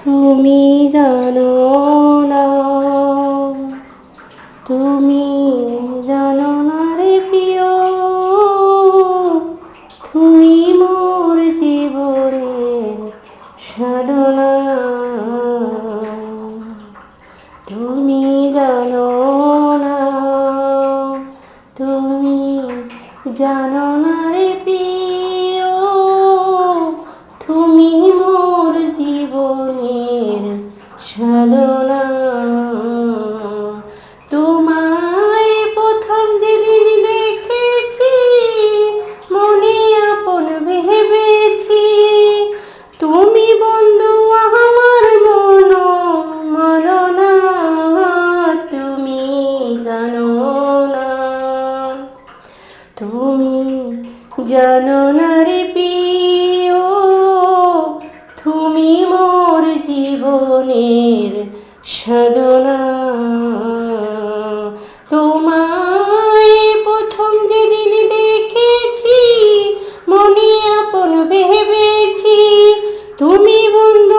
তুমি জানো না, তুমি জানো না রে প্রিয়, তুমি মোর জীবনের সাধনা। তুমি জানো না, তুমি জানো না রে প্রিয়, তুমি মোর জীবনের সাধনা। তোমায় প্রথম যেদিন দেখেছি, মনে আপন ভেবেছি, তুমি বন্ধু আমার মন মননা। তুমি জানো না, তুমি জানো না রে প্রিয়, তুমি মোর জীবনের সাধনা।